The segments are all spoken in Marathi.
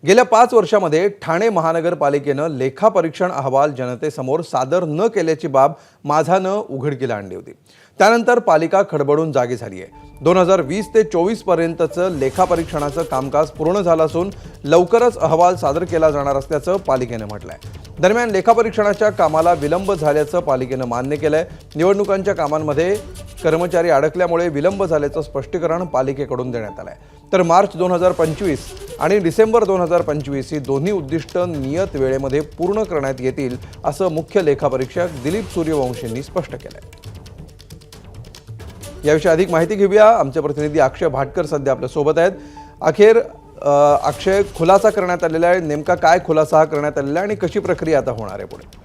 गेल्या 5 वर्षांमध्ये ठाणे महानगरपालिकेनं लेखापरीक्षण अहवाल जनतेसमोर सादर न केल्याची बाब माझानं उघडकीला आणली होती। त्यानंतर पालिका खडबडून जागी झाली आहे। 2020 ते 24 पर्यंतचं लेखापरीक्षणाचं कामकाज पूर्ण झालं असून लवकरच अहवाल सादर केला जाणार असल्याचं पालिकेनं म्हटलंय। दरम्यान लेखापरीक्षणाच्या कामाला विलंब झाल्याचं पालिकेनं मान्य केलंय। निवडणुकांच्या कामांमध्ये कर्मचारी अडकल्यामुळे विलंब झाल्याचं स्पष्टीकरण पालिकेकडून देण्यात आलंय। तर मार्च 2025 आणि डिसेंबर 2025 ही दोन्ही उद्दिष्ट नियत वेळेमध्ये पूर्ण करण्यात येतील असं मुख्य लेखापरीक्षक दिलीप सूर्यवंशींनी स्पष्ट केलंय। याविषयी अधिक माहिती घेऊया। आमचे प्रतिनिधी अक्षय भाटकर सध्या आपल्या सोबत आहेत। अखेर अक्षय, खुलासा करण्यात आलेला आहे, नेमका काय खुलासा करण्यात आलेला आहे आणि कशी प्रक्रिया आता होणार आहे पुढे?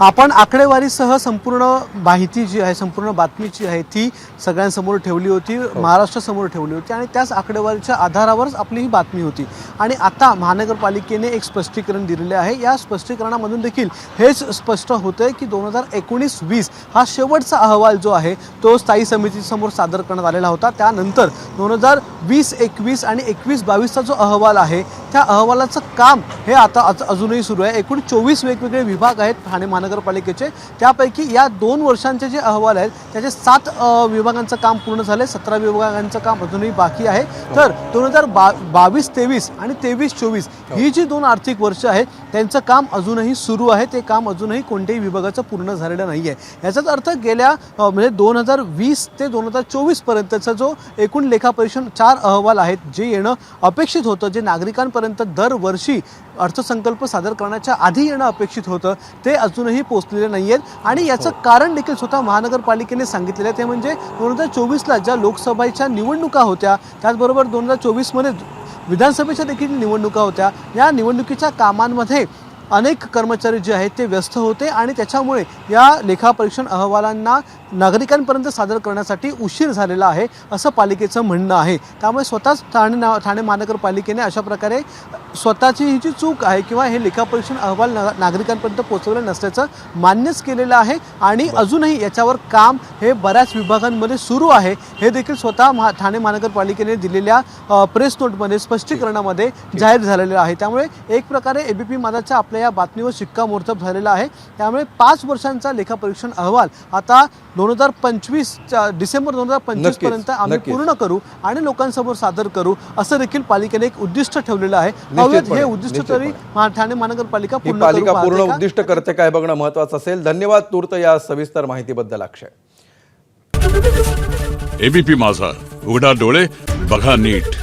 आपण आकडेवारीसह संपूर्ण माहिती जी आहे, संपूर्ण बातमी जी आहे ती सगळ्यांसमोर ठेवली होती, महाराष्ट्रासमोर ठेवली होती आणि त्याच आकडेवारीच्या आधारावरच आपली ही बातमी होती। आणि आता महानगरपालिकेने एक स्पष्टीकरण दिलेले आहे। या स्पष्टीकरणामधून देखील हेच स्पष्ट होतंय की 2019-20 हा शेवटचा अहवाल जो आहे तो स्थायी समितीसमोर सादर करण्यात आलेला होता। त्यानंतर 2020-21 आणि 21-22चा जो अहवाल आहे त्या अहवालाचं काम हे आता अजूनही सुरू आहे। एकूण 24 वेगवेगळे विभाग आहेत ठाणे महानगरपालिकेचे। त्यापैकी या 2 वर्षांचे जे अहवाल आहेत त्याचे 7 विभागांचं काम पूर्ण झाले, 17 विभागांचं काम अजूनही बाकी आहे। तर 2022-23 आणि 23-24 ही जी 2 आर्थिक वर्ष आहेत त्यांचं काम अजूनही सुरू आहे। ते काम अजूनही कोणत्याही विभागाचं पूर्ण झालेलं नाही आहे। याचाच अर्थ गेल्या म्हणजे 2020 ते 2024 पर्यंतचा जो एकूण लेखापरीक्षण 4 अहवाल आहेत जे येणं अपेक्षित होतं, जे नागरिकांपर्यंत दरवर्षी अर्थसंकल्प सादर करण्याच्या आधी येणं अपेक्षित होतं, ते अजूनही पोहोचलेले नाही आहेत। आणि याचं कारण देखील स्वतः महानगरपालिकेने सांगितलेलं आहे, ते म्हणजे 2024ला ज्या लोकसभेच्या निवडणुका होत्या त्याचबरोबर 2024मध्ये विधानसभेच्या देखील निवडणुका होत्या। या निवडणुकीच्या कामांमध्ये अनेक कर्मचारी जे आहेत ते व्यस्त होते आणि त्याच्यामुळे या लेखापरीक्षण अहवालांना नागरिकांपर्यंत सादर करण्यासाठी उशीर झालेला आहे असं पालिकेचं म्हणणं आहे। त्यामुळे स्वतःच ठाणे महानगरपालिकेने अशा प्रकारे स्वतःची ही जी चूक आहे किंवा हे लेखापरीक्षण अहवाल नागरिकांपर्यंत पोहोचवले नसल्याचं मान्यच केलेलं आहे आणि अजूनही याच्यावर काम हे बऱ्याच विभागांमध्ये सुरू आहे। हे देखील स्वतः ठाणे महानगरपालिकेने दिलेल्या प्रेस नोटमध्ये स्पष्टीकरणामध्ये जाहीर झालेलं आहे। त्यामुळे एक प्रकारे एबीपी माझाच्या आपल्या या बातमीवर शिक्कामोर्तब झालेला आहे। त्यामुळे 5 वर्षांचा लेखापरीक्षण अहवाल आता 2025 डिसेंबर 2025 पर्यंत आम्ही पूर्ण करू आणि लोकांसमोर सादर करू असं देखील पालिकेने एक उद्दिष्ट ठेवलेलं आहे। हे उद्दिष्ट तरी ठाणे महानगरपालिका पूर्ण उद्दिष्ट करते काय बघणं महत्त्वाचं असेल। धन्यवाद तूर्त या सविस्तर माहितीबद्दल अक्षय। एबीपी माझा, उघडा डोळे बघा नीट।